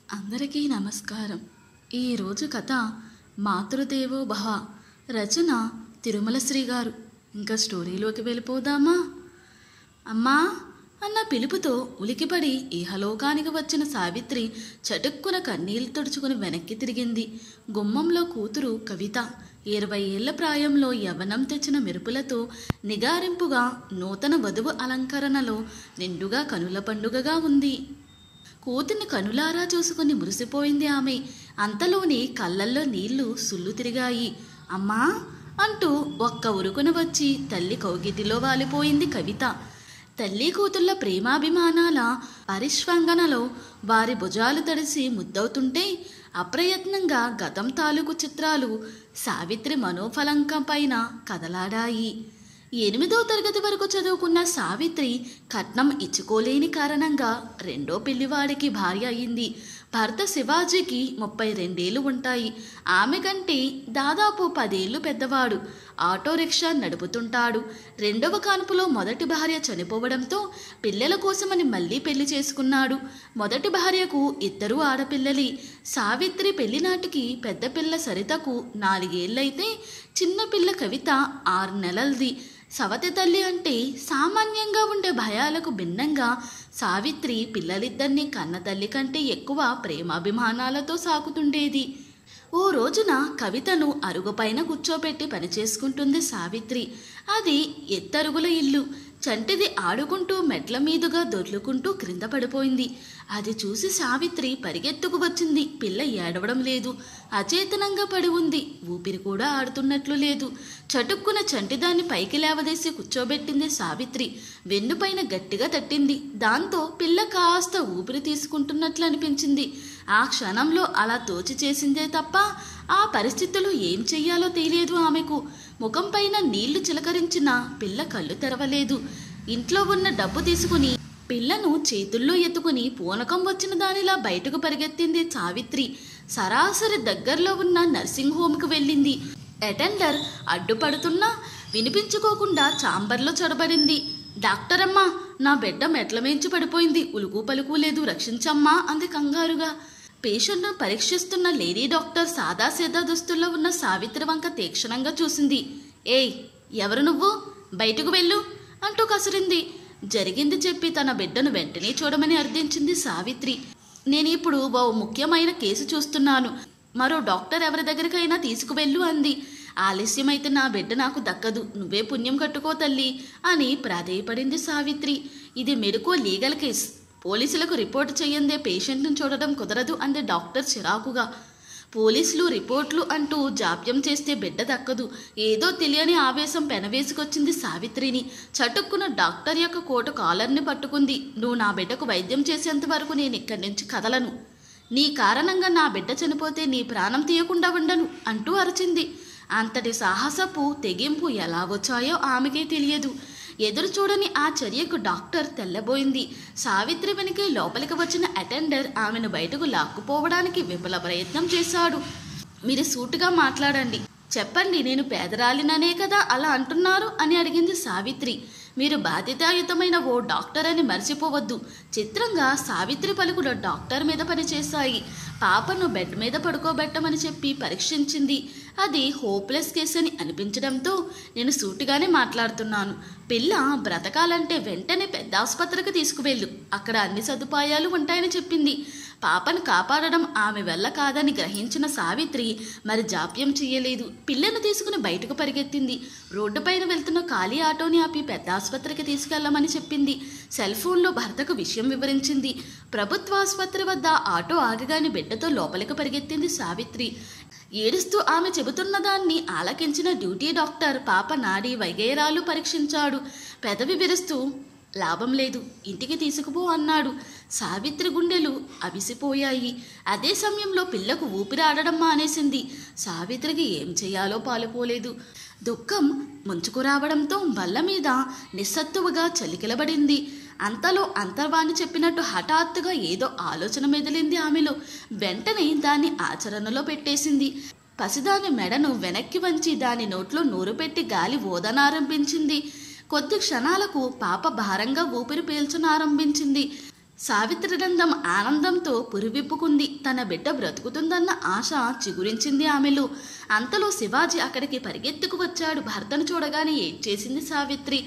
అందరికీ నమస్కారం. ఈరోజు కథ మాతృదేవో భవ, రచన తిరుమల శ్రీ గారు. ఇంకా స్టోరీలోకి వెళ్ళిపోదామా? అమ్మా అన్న పిలుపుతో ఉలికిపడి ఇహలోకానికి వచ్చిన సావిత్రి చటుక్కున కన్నీళ్లు తుడుచుకుని వెనక్కి తిరిగింది. గుమ్మంలో కూతురు కవిత 20 ఏళ్ల ప్రాయంలో యవ్వనం తెచ్చిన మెరుపులతో నిగారింపుగా నూతన వధువు అలంకరణలో నిండుగా కనుల పండుగగా ఉంది. కూతుర్ని కనులారా చూసుకుని మురిసిపోయింది ఆమె. అంతలోనే కళ్ళల్లో నీళ్లు సుళ్ళు తిరిగాయి. అమ్మా అంటూ ఒక్క ఉరుకున వచ్చి తల్లి కౌగిటిలో వాలిపోయింది కవిత. తల్లి కూతుళ్ళ ప్రేమాభిమానాల పరిష్వంగనలో వారి భుజాలు తడిసి ముద్దవుతుంటే అప్రయత్నంగా గతం తాలూకు చిత్రాలు సావిత్రి మనోఫలంకం పైన కదలాడాయి. 8వ తరగతి వరకు చదువుకున్న సావిత్రి కట్నం ఇచ్చుకోలేని కారణంగా రెండో పెళ్లివాడికి భార్య అయింది. భర్త శివాజీకి 32 ఏళ్ళు ఉంటాయి. ఆమె కంటే దాదాపు 10 ఏళ్ళు పెద్దవాడు. ఆటో రిక్షా నడుపుతుంటాడు. రెండవ కాన్పులో మొదటి భార్య చనిపోవడంతో పిల్లల కోసమని మళ్ళీ పెళ్లి చేసుకున్నాడు. మొదటి భార్యకు 2 ఆడపిల్లలే. సావిత్రి పెళ్లినాటికి పెద్ద పిల్ల సరితకు 4 ఏళ్ళైతే చిన్న పిల్ల కవిత 6 నెలలది. సవతి తల్లి అంటే సామాన్యంగా ఉండే భయాలకు భిన్నంగా సావిత్రి పిల్లలిద్దరినీ కన్న తల్లి కంటే ఎక్కువ ప్రేమాభిమానాలతో సాకుతుండేది. ఓ రోజున కవితను అరుగుపైన కూర్చోబెట్టి పనిచేసుకుంటుంది సావిత్రి. అది ఎత్తరుగుల ఇల్లు. చంటిది ఆడుకుంటూ మెట్ల మీదుగా దొర్లుకుంటూ క్రింద పడిపోయింది. అది చూసి సావిత్రి పరిగెత్తుకు వచ్చింది. పిల్ల ఏడవడం లేదు, అచేతనంగా పడి ఉంది. ఊపిరి కూడా ఆడుతున్నట్లు లేదు. చటుక్కున చంటిదాన్ని పైకి లేవదీసి కూర్చోబెట్టింది సావిత్రి. వెన్నుపైన గట్టిగా తట్టింది. దాంతో పిల్ల కాస్త ఊపిరి తీసుకుంటున్నట్లు అనిపించింది. ఆ క్షణంలో అలా తోచి చేసిందే తప్ప ఆ పరిస్థితుల్లో ఏం చెయ్యాలో తెలియదు ఆమెకు. ముఖం పైన నీళ్లు చిలకరించిన పిల్ల కళ్ళు తెరవలేదు. ఇంట్లో ఉన్న డబ్బు తీసుకుని పిల్లను చేతుల్లో ఎత్తుకుని పూనకం వచ్చిన దానిలా బయటకు పరిగెత్తింది సావిత్రి. సరాసరి దగ్గరలో ఉన్న నర్సింగ్ హోమ్కి వెళ్ళింది. అటెండర్ అడ్డుపడుతున్నా వినిపించుకోకుండా ఛాంబర్లో చొరబడింది. డాక్టర్ అమ్మా, నా బిడ్డ మెట్ల మేంచి పడిపోయింది, ఉలుకు పలుకు లేదు, రక్షించమ్మా అంది కంగారుగా. పేషెంట్ను పరీక్షిస్తున్న లేడీ డాక్టర్ సాదాసీదా దుస్తుల్లో ఉన్న సావిత్రి వంక తీక్షణంగా చూసింది. ఏయ్, ఎవరు నువ్వు? బయటకు వెళ్ళు అంటూ కసిరింది. జరిగింది చెప్పి తన బిడ్డను వెంటనే చూడమని అర్థించింది సావిత్రి. నేను ఇప్పుడు ఓ ముఖ్యమైన కేసు చూస్తున్నాను. మరో డాక్టర్ ఎవరి దగ్గరికైనా తీసుకువెళ్ళు అంది. ఆలస్యమైతే నా బిడ్డ నాకు దక్కదు, నువ్వే పుణ్యం కట్టుకో తల్లి అని ప్రాధేయపడింది సావిత్రి. ఇది మెడికో లీగల్ కేస్. పోలీసులకు రిపోర్ట్ చేయందే పేషెంట్ను చూడడం కుదరదు అంది డాక్టర్ చిరాకుగా. పోలీసులు రిపోర్ట్లు అంటూ జాప్యం చేస్తే బిడ్డ దక్కదు. ఏదో తెలియని ఆవేశం పెనవేసుకొచ్చింది సావిత్రిని. చటుక్కున డాక్టర్ యొక్క కోటు కాలర్ని పట్టుకుంది. నువ్వు నా బిడ్డకు వైద్యం చేసేంత వరకు నేను ఇక్కడి నుంచి కదలను. నీ కారణంగా నా బిడ్డ చనిపోతే నీ ప్రాణం తీయకుండా ఉండను అంటూ అరిచింది. అంతటి సాహసపు తెగింపు ఎలా వచ్చాయో ఆమెకే తెలియదు. ఎదురు చూడని ఆ చర్యకు డాక్టర్ తెల్లబోయింది. సావిత్రి వెనుకే లోపలికి వచ్చిన అటెండర్ ఆమెను బయటకు లాక్కుపోవడానికి విఫల ప్రయత్నం చేశాడు. మీరు సూటుగా మాట్లాడండి, చెప్పండి, నేను పేదరాలిననే కదా అలా అంటున్నారు అని అడిగింది సావిత్రి. మీరు బాధ్యతాయుతమైన ఓ డాక్టర్ అని మర్చిపోవద్దు. చిత్రంగా సావిత్రి పలుకులు డాక్టర్ మీద పనిచేశాయి. పాపను బెడ్ మీద పడుకోబెట్టమని చెప్పి పరీక్షించింది. అది హోప్లెస్ కేసు అని అనిపించడంతో నేను సూటిగానే మాట్లాడుతున్నాను. పిల్ల బ్రతకాలంటే వెంటనే పెద్ద ఆసుపత్రికి తీసుకువెళ్ళు, అక్కడ అన్ని సదుపాయాలు ఉంటాయని చెప్పింది. పాపను కాపాడడం ఆమె వల్ల కాదని గ్రహించిన సావిత్రి మరి జాప్యం చేయలేదు. పిల్లను తీసుకుని బయటకు పరిగెత్తింది. రోడ్డుపైన వెళ్తున్న ఖాళీ ఆటోని ఆపి పెద్ద ఆసుపత్రికి తీసుకెళ్లమని చెప్పింది. సెల్ ఫోన్లో భర్తకు విషయం వివరించింది. ప్రభుత్వ ఆసుపత్రి వద్ద ఆటో ఆగగానే బిడ్డతో లోపలికి పరిగెత్తింది సావిత్రి. ఏడుస్తూ ఆమె చెబుతున్న దాన్ని ఆలకించిన డ్యూటీ డాక్టర్ పాప నాడి వగైరాలు పరీక్షించాడు. పెదవి విరుస్తూ లాభం లేదు, ఇంటికి తీసుకుపో అన్నాడు. సావిత్రి గుండెలు అవిసిపోయాయి. అదే సమయంలో పిల్లకు ఊపిరి ఆడడం మానేసింది. సావిత్రికి ఏం చేయాలో పాలుపోలేదు. దుఃఖం ముంచుకురావడంతో బల్ల మీద నిస్సత్తువుగా చలికిలబడింది. అంతలో అంతర్వాణి చెప్పినట్టు హఠాత్తుగా ఏదో ఆలోచన మెదిలింది ఆమెలో. వెంటనే దాన్ని ఆచరణలో పెట్టేసింది. పసిదాని మెడను వెనక్కి వంచి దాని నోట్లో నోరు పెట్టి గాలి ఓదనారంభించింది. కొద్ది క్షణాలకు పాప భారంగా ఊపిరి పీల్చనారంభించింది. సావిత్రినందం ఆనందంతో పురివిప్పుకుంది. తన బిడ్డ బ్రతుకుతుందన్న ఆశ చిగురించింది ఆమెలో. అంతలో శివాజీ అక్కడికి పరిగెత్తుకు వచ్చాడు. భర్తను చూడగానే ఏడ్చేసింది సావిత్రి.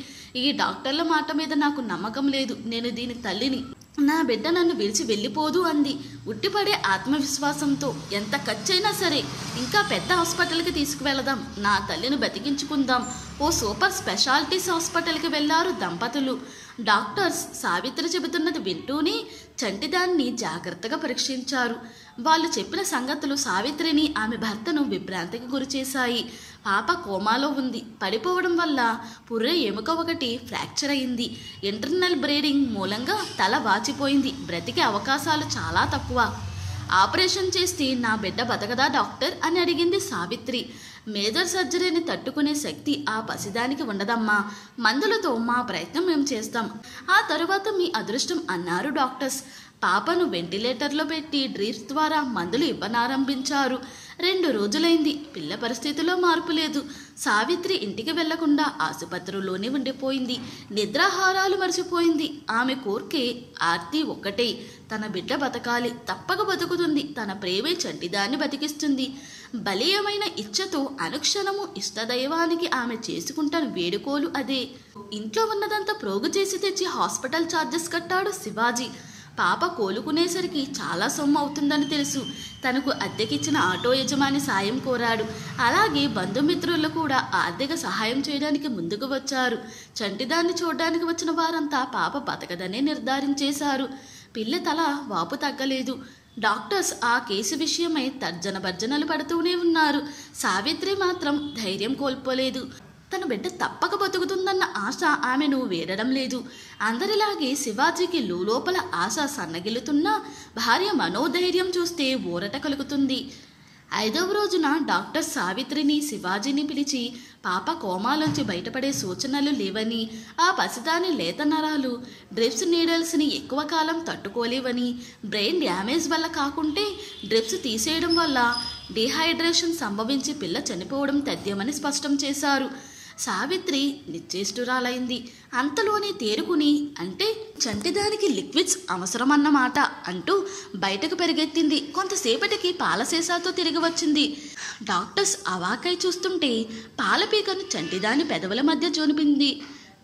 ఈ డాక్టర్ల మాట మీద నాకు నమ్మకం లేదు. నేను దీని తల్లిని. నా బిడ్డ నన్ను విడిచి వెళ్ళిపోదు అంది ఉట్టిపడే ఆత్మవిశ్వాసంతో. ఎంత ఖర్చైనా సరే ఇంకా పెద్ద హాస్పిటల్కి తీసుకువెళదాం, నా తల్లిని బతికించుకుందాం. ఓ సూపర్ స్పెషాలిటీస్ హాస్పిటల్కి వెళ్లారు దంపతులు. డాక్టర్స్ సావిత్రి చెబుతున్నది వింటూనే చంటిదాన్ని జాగ్రత్తగా పరీక్షించారు. వాళ్ళు చెప్పిన సంగతులు సావిత్రిని ఆమె భర్తను విభ్రాంతికి గురిచేశాయి. పాప కోమాలో ఉంది. పడిపోవడం వల్ల పుర్రె ఎముక ఒకటి ఫ్రాక్చర్ అయింది. ఇంటర్నల్ బ్లీడింగ్ మూలంగా తల వాచిపోయింది. బ్రతికే అవకాశాలు చాలా తక్కువ. ఆపరేషన్ చేస్తే నా బిడ్డ బతకదా డాక్టర్ అని అడిగింది సావిత్రి. మేజర్ సర్జరీని తట్టుకునే శక్తి ఆ పసిదానికి ఉండదమ్మా. మందులతో మా ప్రయత్నం మేము చేస్తాం. ఆ తరువాత మీ అదృష్టం అన్నారు డాక్టర్స్. పాపను వెంటిలేటర్లో పెట్టి డ్రిప్స్ ద్వారా మందులు ఇవ్వనారంభించారు. 2 రోజులైంది. పిల్ల పరిస్థితిలో మార్పు లేదు. సావిత్రి ఇంటికి వెళ్లకుండా ఆసుపత్రిలోనే ఉండిపోయింది. నిద్రాహారాలు మర్చిపోయింది. ఆమె కోర్కే ఆర్తి ఒక్కటే, తన బిడ్డ బతకాలి. తప్పక బతుకుతుంది. తన ప్రేమే చంటిదాన్ని బతికిస్తుంది. బలీయమైన ఇచ్చతో అనుక్షణము ఇష్టదైవానికి ఆమె చేసుకుంటాను వేడుకోలు అదే. ఇంట్లో ఉన్నదంతా ప్రోగు చేసి తెచ్చి హాస్పిటల్ ఛార్జెస్ కట్టాడు శివాజీ. పాప కోలుకునేసరికి చాలా సొమ్ము అవుతుందని తెలుసు. తనకు అద్దెకిచ్చిన ఆటో యజమాని సాయం కోరాడు. అలాగే బంధుమిత్రులు కూడా ఆర్థిక సహాయం చేయడానికి ముందుకు వచ్చారు. చంటిదాన్ని చూడడానికి వచ్చిన వారంతా పాప బతకదనే నిర్ధారించేశారు. పిల్ల తల వాపు తగ్గలేదు. డాక్టర్స్ ఆ కేసు విషయమై తర్జన భర్జనలు పడుతూనే ఉన్నారు. సావిత్రి మాత్రం ధైర్యం కోల్పోలేదు. తన బిడ్డ తప్పక బతుకుతుందన్న ఆశ ఆమెను వేడడం లేదు. అందరిలాగే శివాజీకి లోపల ఆశ సన్నగిల్లుతున్నా భార్య మనోధైర్యం చూస్తే ఊరట కలుగుతుంది. 5వ రోజున డాక్టర్ సావిత్రిని శివాజీని పిలిచి పాప కోమాలోంచి బయటపడే సూచనలు లేవని, ఆ పసిదాని లేత నరాలు డ్రిప్స్ నీడల్స్ని ఎక్కువ కాలం తట్టుకోలేవని, బ్రెయిన్ డ్యామేజ్ వల్ల కాకుంటే డ్రిప్స్ తీసేయడం వల్ల డీహైడ్రేషన్ సంభవించి పిల్ల చనిపోవడం తథ్యమని స్పష్టం చేశారు. సావిత్రి నిశ్చేష్టురాలైంది. అంతలోనే తేరుకుని, అంటే చంటిదానికి లిక్విడ్స్ అవసరమన్నమాట అంటూ బయటకు పరిగెత్తింది. కొంతసేపటికి పాలసీసాతో తిరిగి వచ్చింది. డాక్టర్స్ అవాకై చూస్తుంటే పాలపీకను చంటిదాని పెదవుల మధ్య జోనిపింది.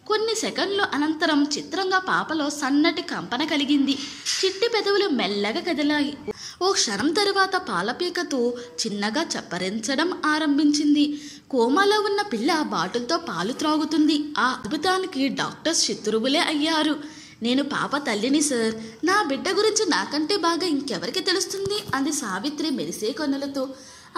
కొన్ని సెకండ్ల అనంతరం చిత్రంగా పాపలో సన్నటి కంపన కలిగింది. చిట్టి పెదవులు మెల్లగా కదిలాయి. ఓ క్షణం తరువాత పాలపీకతో చిన్నగా చప్పరించడం ఆరంభించింది. కోమాలో ఉన్న పిల్ల బాటిల్తో పాలు త్రాగుతుంది. ఆ అద్భుతానికి డాక్టర్స్ శత్రువులే అయ్యారు. నేను పాప తల్లిని సార్. నా బిడ్డ గురించి నాకంటే బాగా ఇంకెవరికి తెలుస్తుంది అంది సావిత్రి మెరిసే కన్నులతో.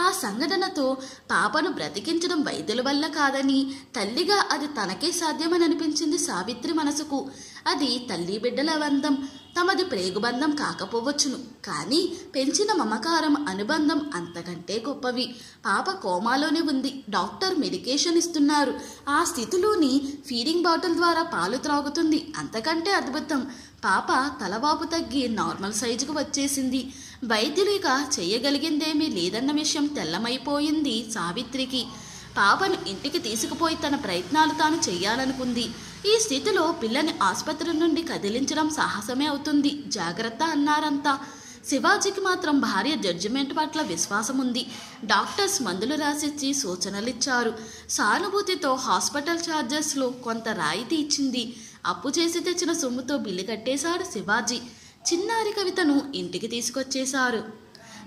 ఆ సంఘటనతో పాపను బ్రతికించడం వైద్యుల వల్ల కాదని, తల్లిగా అది తనకే సాధ్యమని అనిపించింది సావిత్రి మనసుకు. అది తల్లి బిడ్డల బంధం. తమది ప్రేగుబంధం కాకపోవచ్చును, కానీ పెంచిన మమకారం, అనుబంధం అంతకంటే గొప్పవి. పాప కోమాలోనే ఉంది. డాక్టర్ మెడికేషన్ ఇస్తున్నారు. ఆ స్థితిలోని ఫీడింగ్ బాటిల్ ద్వారా పాలు త్రాగుతుంది. అంతకంటే అద్భుతం. పాప తలవాపు తగ్గి నార్మల్ సైజుకు వచ్చేసింది. వైద్యులు ఇక చెయ్యగలిగిందేమీ లేదన్న విషయం తెల్లమైపోయింది సావిత్రికి. పాపను ఇంటికి తీసుకుపోయి తన ప్రయత్నాలు తాను చెయ్యాలనుకుంది. ఈ స్థితిలో పిల్లని ఆసుపత్రి నుండి కదిలించడం సాహసమే అవుతుంది. జాగ్రత్త అన్నారంతా. శివాజీకి మాత్రం భార్య జడ్జిమెంట్ పట్ల విశ్వాసం ఉంది. డాక్టర్స్ మందులు రాసిచ్చి సూచనలిచ్చారు. సానుభూతితో హాస్పిటల్ ఛార్జెస్లో కొంత రాయితీ ఇచ్చింది. అప్పు చేసి తెచ్చిన సొమ్ముతో బిల్లు కట్టేశాడు శివాజీ. చిన్నారి కవితను ఇంటికి తీసుకొచ్చేశారు.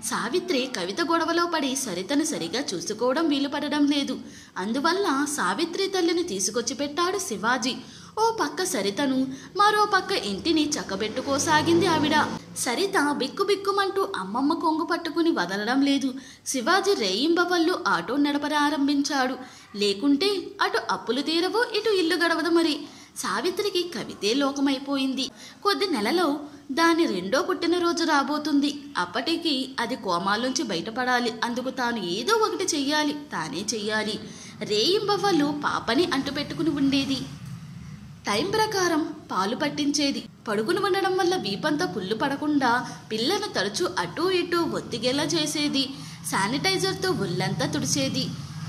సావిత్రి కవిత గొడవలో పడి సరితను సరిగా చూసుకోవడం వీలు పడడం లేదు. అందువల్ల సావిత్రి తల్లిని తీసుకొచ్చి పెట్టాడు శివాజీ. ఓ పక్క సరితను, మరో పక్క ఇంటిని చక్కబెట్టుకోసాగింది ఆవిడ. సరిత బిక్కుబిక్కుమంటూ అమ్మమ్మ కొంగు పట్టుకుని వదలడం లేదు. శివాజీ రేయింబవళ్ళు ఆటో నడపరారంభించాడు. లేకుంటే అటు అప్పులు తీరవో, ఇటు ఇల్లు గడవదు. మరి సావిత్రికి కవితే లోకమైపోయింది. కొద్ది నెలలో దాని 2వ పుట్టినరోజు రాబోతుంది. అప్పటికి అది కోమాలోంచి బయటపడాలి. అందుకు తాను ఏదో ఒకటి చెయ్యాలి. తానే చెయ్యాలి. రేయింబవళ్ళు పాపని అంటుపెట్టుకుని ఉండేది. టైం ప్రకారం పాలు పట్టించేది. పడుకుని ఉండడం వల్ల వీపంతా పుల్లు పడకుండా పిల్లను తరచూ అటూ ఇటూ ఒత్తిగేలా చేసేది. శానిటైజర్తో ఒళ్ళంతా తుడిచేది.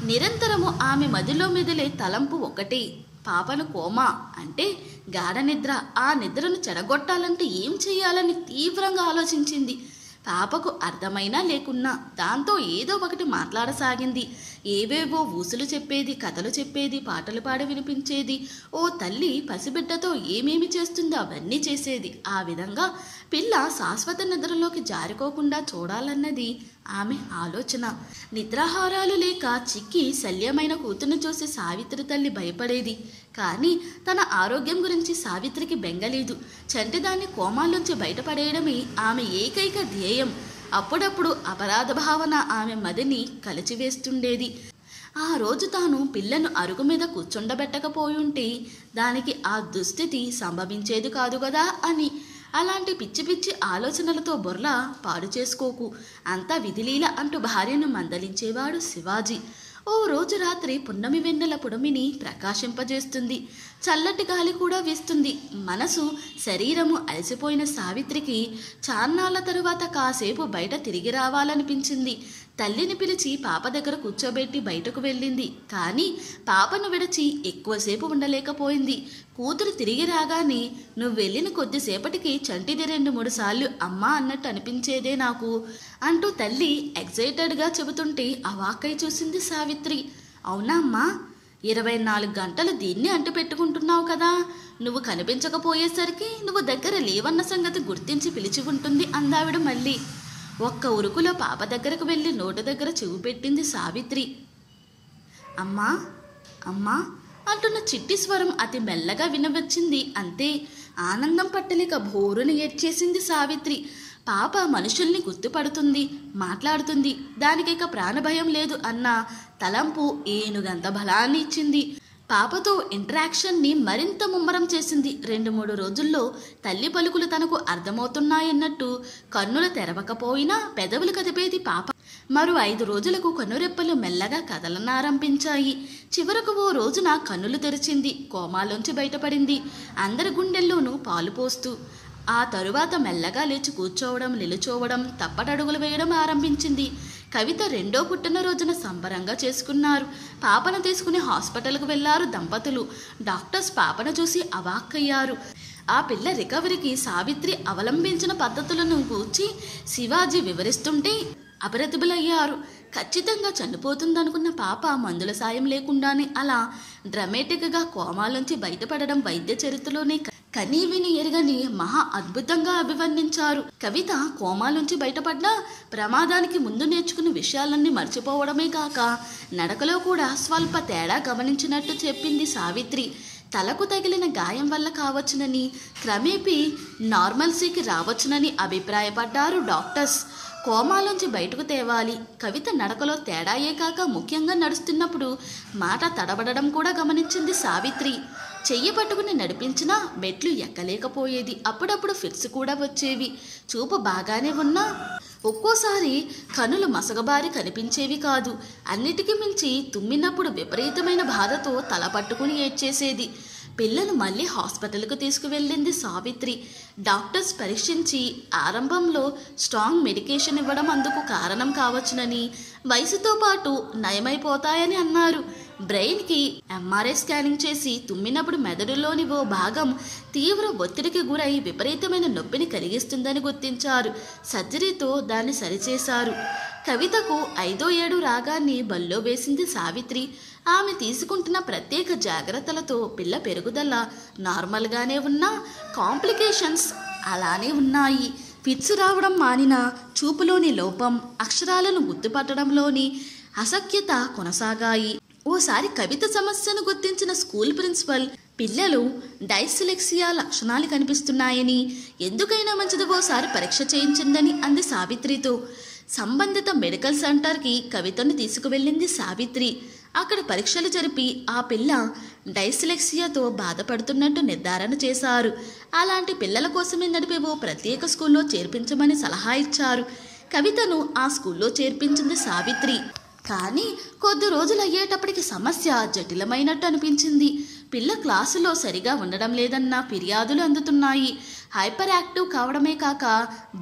నిరంతరము ఆమె మదిలో మెదిలే తలంపు ఒకటే, పాపను కోమా అంటే గాఢ నిద్ర. ఆ నిద్రను చెడగొట్టాలంటే ఏం చెయ్యాలని తీవ్రంగా ఆలోచించింది. పాపకు అర్థమైనా లేకున్నా దాంతో ఏదో ఒకటి మాట్లాడసాగింది. ఏవేవో ఊసులు చెప్పేది, కథలు చెప్పేది, పాటలు పాడి వినిపించేది. ఓ తల్లి పసిబిడ్డతో ఏమేమి చేస్తుందో అవన్నీ చేసేది. ఆ విధంగా పిల్ల శాశ్వత నిద్రలోకి జారుకోకుండా చూడాలన్నది ఆమె ఆలోచన. నిద్రాహారాలు లేక చిక్కి శల్యమైన కూతురును చూసి సావిత్రి తల్లి భయపడేది. కానీ తన ఆరోగ్యం గురించి సావిత్రికి బెంగలేదు. చంటిదాన్ని కోమాలోంచి బయటపడేయడమే ఆమె ఏకైక ధ్యేయం. అప్పుడప్పుడు అపరాధ భావన ఆమె మదిని కలిచివేస్తుండేది. ఆ రోజు తాను పిల్లను అరుగు మీద కూర్చుండబెట్టకపోయుంటే దానికి ఆ దుస్థితి సంభవించేది కాదు కదా అని. అలాంటి పిచ్చి పిచ్చి ఆలోచనలతో బొర్ల పాడు చేసుకోకు, అంతా విధిలీల అంటూ భార్యను మందలించేవాడు శివాజీ. ఓ రోజు రాత్రి పున్నమి వెన్నెల పుడమిని ప్రకాశింపజేస్తుంది. చల్లటి గాలి కూడా వీస్తుంది. మనసు శరీరము అలసిపోయిన సావిత్రికి చాన్నాళ్ల తరువాత కాసేపు బయట తిరిగి రావాలనిపించింది. తల్లిని పిలిచి పాప దగ్గర కూర్చోబెట్టి బయటకు వెళ్ళింది. కానీ పాపను విడిచి ఎక్కువసేపు ఉండలేకపోయింది. కూతురు తిరిగి రాగానే నువ్వు వెళ్ళిన కొద్దిసేపటికి చంటిది 2-3 సార్లు అమ్మా అన్నట్టు అనిపించేదే నాకు అంటూ తల్లి ఎగ్జైటెడ్గా చెబుతుంటే అవాక్కై చూసింది సావిత్రి. అవునా అమ్మా, 24 గంటలు దీన్ని అంటు పెట్టుకుంటున్నావు కదా, నువ్వు కనిపించకపోయేసరికి నువ్వు దగ్గర లేవన్న సంగతి గుర్తించి పిలిచి ఉంటుంది అందావిడ మళ్ళీ. ఒక్క ఉరుకులో పాప దగ్గరకు వెళ్ళి నోటి దగ్గర చెవు పెట్టింది సావిత్రి. అమ్మా అమ్మా అంటున్న చిట్టి స్వరం అతి మెల్లగా వినవచ్చింది. అంతే, ఆనందం పట్టలేక భోరుని ఏడ్చేసింది సావిత్రి. పాప మనుషుల్ని గుర్తుపడుతుంది, మాట్లాడుతుంది, దానికిక ప్రాణభయం లేదు అన్న తలంపు ఏనుగంత బలాన్ని ఇచ్చింది. పాపతో ఇంటరాక్షన్ని మరింత ముమ్మరం చేసింది. 2-3 రోజుల్లో తల్లి పలుకులు తనకు అర్థమవుతున్నాయన్నట్టు కన్నులు తెరవకపోయినా పెదవులు కదిపేది పాప. మరో 5 రోజులకు కన్నురెప్పలు మెల్లగా కదలనారంభించాయి. చివరకు ఓ రోజున కన్నులు తెరిచింది. కోమాలోంచి బయటపడింది, అందరి గుండెల్లోనూ పాలు పోస్తూ. ఆ తరువాత మెల్లగా లేచి కూర్చోవడం, నిలుచోవడం, తప్పటడుగులు వేయడం ఆరంభించింది. కవిత 2వ పుట్టినరోజున సంబరంగా చేసుకున్నారు. పాపను తీసుకుని హాస్పిటల్కు వెళ్లారు దంపతులు. డాక్టర్స్ పాపను చూసి అవాక్కయ్యారు. ఆ పిల్ల రికవరీకి సావిత్రి అవలంబించిన పద్ధతులను గూర్చి శివాజీ వివరిస్తుంటే అప్రతిభులయ్యారు. ఖచ్చితంగా చనిపోతుందనుకున్న పాప మందుల సాయం లేకుండానే అలా డ్రమాటిక్గా కోమాలోంచి బయటపడడం వైద్య చరిత్రలోనే కనీ విని ఎరగని మహా అద్భుతంగా అభివర్ణించారు. కవిత కోమాలోంచి బయటపడ్డా ప్రమాదానికి ముందు నేర్చుకున్న విషయాలన్నీ మర్చిపోవడమే కాక నడకలో కూడా స్వల్ప తేడా గమనించినట్టు చెప్పింది సావిత్రి. తలకు తగిలిన గాయం వల్ల కావచ్చునని, క్రమేపీ నార్మల్సీకి రావచ్చునని అభిప్రాయపడ్డారు డాక్టర్స్. కోమాలోంచి బయటకు తేవాలి. కవిత నడకలో తేడాయే కాక ముఖ్యంగా నడుస్తున్నప్పుడు మాట తడబడడం కూడా గమనించింది సావిత్రి. చెయ్యి పట్టుకుని నడిపించినా మెట్లు ఎక్కలేకపోయేది. అప్పుడప్పుడు ఫిట్స్ కూడా వచ్చేవి. చూపు బాగానే ఉన్నా ఒక్కోసారి కనులు మసగబారి కనిపించేవి కాదు. అన్నిటికీ మించి తుమ్మినప్పుడు విపరీతమైన బాధతో తల పట్టుకుని ఏడ్చేసేది. పిల్లను మళ్ళీ హాస్పిటల్కు తీసుకువెళ్ళింది సావిత్రి. డాక్టర్స్ పరీక్షించి ఆరంభంలో స్ట్రాంగ్ మెడికేషన్ ఇవ్వడం అందుకు కారణం కావచ్చునని, వయసుతో పాటు నయమైపోతాయని అన్నారు. బ్రెయిన్కి ఎంఆర్ఐ స్కానింగ్ చేసి తుమ్మినప్పుడు మెదడులోని ఓ భాగం తీవ్ర ఒత్తిడికి గురై విపరీతమైన నొప్పిని కలిగిస్తుందని గుర్తించారు. సర్జరీతో దాన్ని సరిచేశారు. కవితకు 5వ ఏడు రాగాన్ని బల్లో వేసింది సావిత్రి. ఆమె తీసుకుంటున్న ప్రత్యేక జాగ్రత్తలతో పిల్ల పెరుగుదల నార్మల్గానే ఉన్నా కాంప్లికేషన్స్ అలానే ఉన్నాయి. ఫిట్స్ రావడం మానినా చూపులోని లోపం, అక్షరాలను గుర్తుపట్టడంలోని అసఖ్యత కొనసాగాయి. ఓసారి కవిత సమస్యను గుర్తించిన స్కూల్ ప్రిన్సిపల్ పిల్లలు డైస్లెక్సియా లక్షణాలు కనిపిస్తున్నాయని, ఎందుకైనా మంచిది ఓసారి పరీక్ష చేయించిందని అంది సావిత్రితో. సంబంధిత మెడికల్ సెంటర్కి కవితను తీసుకువెళ్ళింది సావిత్రి. అక్కడ పరీక్షలు జరిపి ఆ పిల్ల డైస్లెక్సియాతో బాధపడుతున్నట్టు నిర్ధారణ చేశారు. అలాంటి పిల్లల కోసమే నడిపే ఓ ప్రత్యేక స్కూల్లో చేర్పించమని సలహా ఇచ్చారు. కవితను ఆ స్కూల్లో చేర్పించింది సావిత్రి. కానీ కొద్ది రోజులు అయ్యేటప్పటికి సమస్య జటిలమైనట్టు అనిపించింది. పిల్ల క్లాసులో సరిగా ఉండడం లేదన్న ఫిర్యాదులు అందుతున్నాయి. హైపర్ యాక్టివ్ కావడమే కాక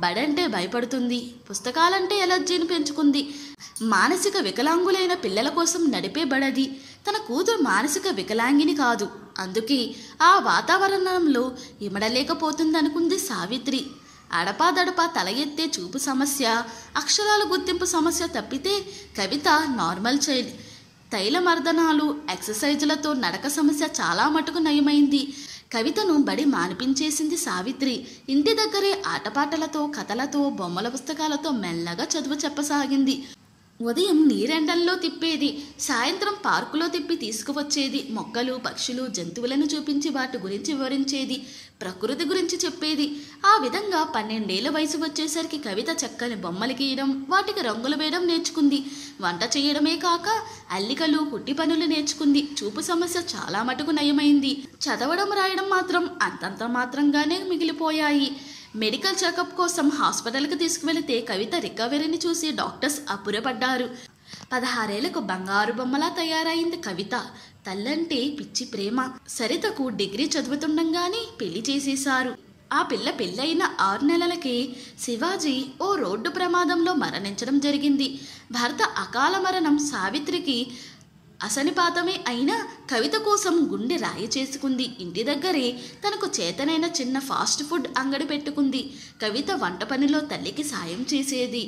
బడంటే భయపడుతుంది, పుస్తకాలంటే ఎలర్జీని పెంచుకుంది. మానసిక వికలాంగులైన పిల్లల కోసం నడిపే బడది. తన కూతురు మానసిక వికలాంగిని కాదు, అందుకే ఆ వాతావరణంలో ఇమడలేకపోతుందనుకుంది సావిత్రి. అడపాదడపా తల ఎత్తే చూపు సమస్య, అక్షరాల గుర్తింపు సమస్య తప్పితే కవిత నార్మల్ చైల్డ్. తైలమర్దనాలు, ఎక్సర్సైజులతో నడక సమస్య చాలా మటుకు నయమైంది. కవితను బడి మానిపించేసింది సావిత్రి. ఇంటి దగ్గరే ఆటపాటలతో, కథలతో, బొమ్మల పుస్తకాలతో మెల్లగా చదువు చెప్పసాగింది. ఉదయం నీరెండల్లో తిప్పేది, సాయంత్రం పార్కులో తిప్పి తీసుకువచ్చేది. మొక్కలు, పక్షులు, జంతువులను చూపించి వాటి గురించి వివరించేది, ప్రకృతి గురించి చెప్పేది. ఆ విధంగా 12 ఏళ్ల వయసు వచ్చేసరికి కవిత చక్కని బొమ్మలు గీయడం, వాటికి రంగులు వేయడం నేర్చుకుంది. వంట చేయడమే కాక అల్లికలు, కుట్టి పనులు నేర్చుకుంది. చూపు సమస్య చాలా మటుకు నయమైంది. చదవడం, రాయడం మాత్రం అంతంత మాత్రంగానే మిగిలిపోయాయి. మెడికల్ చెకప్ కోసం హాస్పిటల్కి తీసుకువెళితే కవిత రికవరీని చూసి డాక్టర్స్ అబ్బురపడ్డారు. 16 ఏళ్లకు బంగారు బొమ్మలా తయారైంది కవిత. తల్లంటే పిచ్చి ప్రేమ. సరితకు డిగ్రీ చదువుతుండగానే పెళ్లి చేసేశారు. ఆ పిల్ల పెళ్ళైన 6 నెలలకే శివాజీ ఓ రోడ్డు ప్రమాదంలో మరణించడం జరిగింది. భర్త అకాల మరణం సావిత్రికి అసనిపాతమే అయినా కవిత కోసం గుండె రాయి చేసుకుంది. ఇంటి దగ్గరే తనకు చేతనైన చిన్న ఫాస్ట్ ఫుడ్ అంగడి పెట్టుకుంది. కవిత వంట పనిలో తల్లికి సాయం చేసేది.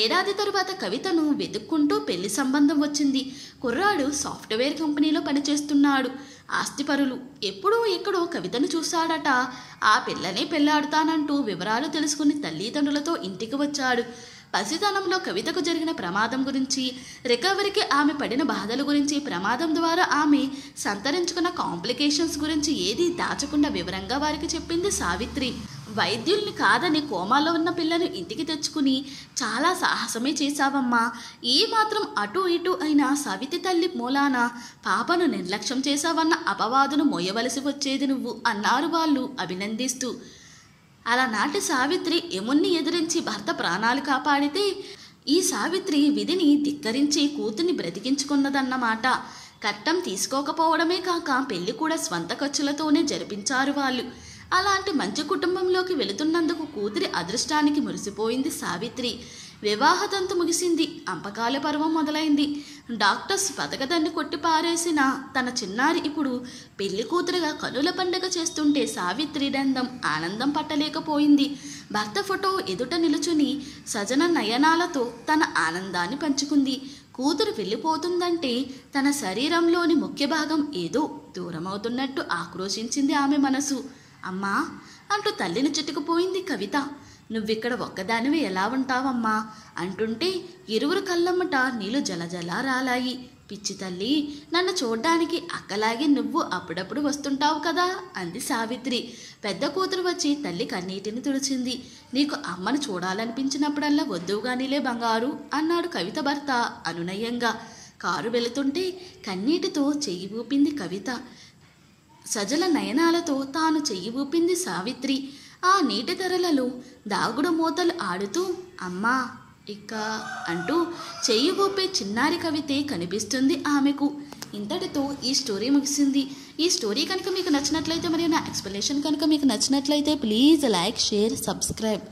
ఏడాది తరువాత కవితను వెతుక్కుంటూ పెళ్లి సంబంధం వచ్చింది. కుర్రాడు సాఫ్ట్వేర్ కంపెనీలో పనిచేస్తున్నాడు. ఆస్తిపరులు. ఎప్పుడో ఎక్కడో కవితను చూశాడట. ఆ పిల్లనే పెళ్లాడుతానంటూ వివరాలు తెలుసుకుని తల్లిదండ్రులతో ఇంటికి వచ్చాడు. పసితనంలో కవితకు జరిగిన ప్రమాదం గురించి, రికవరీకి ఆమె పడిన బాధల గురించి, ప్రమాదం ద్వారా ఆమె సంతరించుకున్న కాంప్లికేషన్స్ గురించి ఏదీ దాచకుండా వివరంగా వారికి చెప్పింది సావిత్రి. వైద్యుల్ని కాదని కోమాలో ఉన్న పిల్లను ఇంటికి తెచ్చుకుని చాలా సాహసమే చేశావమ్మా. ఏ మాత్రం అటు ఇటు అయినా సవితి తల్లి మూలాన పాపను నిర్లక్ష్యం చేశావన్న అపవాదును మోయవలసి వచ్చేది నువ్వు అన్నారు వాళ్ళు అభినందిస్తూ. అలనాటి సావిత్రి యముణ్ణి ఎదిరించి భర్త ప్రాణాలు కాపాడితే ఈ సావిత్రి విధిని ధిక్కరించి కూతుర్ని బ్రతికించుకున్నదన్నమాట. కట్నం తీసుకోకపోవడమే కాక పెళ్లి కూడా స్వంత ఖర్చులతోనే జరిపించారు వాళ్ళు. అలాంటి మంచి కుటుంబంలోకి వెళుతున్నందుకు కూతురి అదృష్టానికి మురిసిపోయింది సావిత్రి. వివాహతంతు ముగిసింది. అంపకాల పర్వం మొదలైంది. డాక్టర్స్ బతకదాన్ని కొట్టి పారేసిన తన చిన్నారి ఇప్పుడు పెళ్లి కూతురుగా కనుల పండగ చేస్తుంటే సావిత్రి దండం ఆనందం పట్టలేకపోయింది. భర్త ఫోటో ఎదుట నిలుచుని సజన నయనాలతో తన ఆనందాన్ని పంచుకుంది. కూతురు వెళ్ళిపోతుందంటే తన శరీరంలోని ముఖ్య భాగం ఏదో దూరమవుతున్నట్టు ఆక్రోశించింది ఆమె మనసు. అమ్మా అంటూ తల్లిని చుట్టుకుపోయింది కవిత. నువ్విక్కడ ఒక్కదానివి ఎలా ఉంటావమ్మా అంటుంటే ఇరువురు కళ్ళమ్మట నీళ్లు జలజలా రాలాయి. పిచ్చి తల్లి, నన్ను చూడ్డానికి అక్కలాగే నువ్వు అప్పుడప్పుడు వస్తుంటావు కదా అంది సావిత్రి. పెద్ద కూతురు వచ్చి తల్లి కన్నీటిని తుడిచింది. నీకు అమ్మను చూడాలనిపించినప్పుడల్లా వద్దువుగానిలే బంగారు అన్నాడు కవిత భర్త అనునయంగా. కారు వెళుతుంటే కన్నీటితో చెయ్యి ఊపింది కవిత. సజల నయనాలతో తాను చెయ్యి ఊపింది సావిత్రి. ఆ నీటి తెరలలో దాగుడు మూతలు ఆడుతూ అమ్మా ఇక అంటూ చెయ్యి ఊపే చిన్నారి కవితే కనిపిస్తుంది ఆమెకు. ఇంతటితో ఈ స్టోరీ ముగిసింది. ఈ స్టోరీ కనుక మీకు నచ్చినట్లయితే మరియు నా ఎక్స్ప్లెనేషన్ కనుక మీకు నచ్చినట్లయితే ప్లీజ్ లైక్, షేర్, సబ్స్క్రైబ్.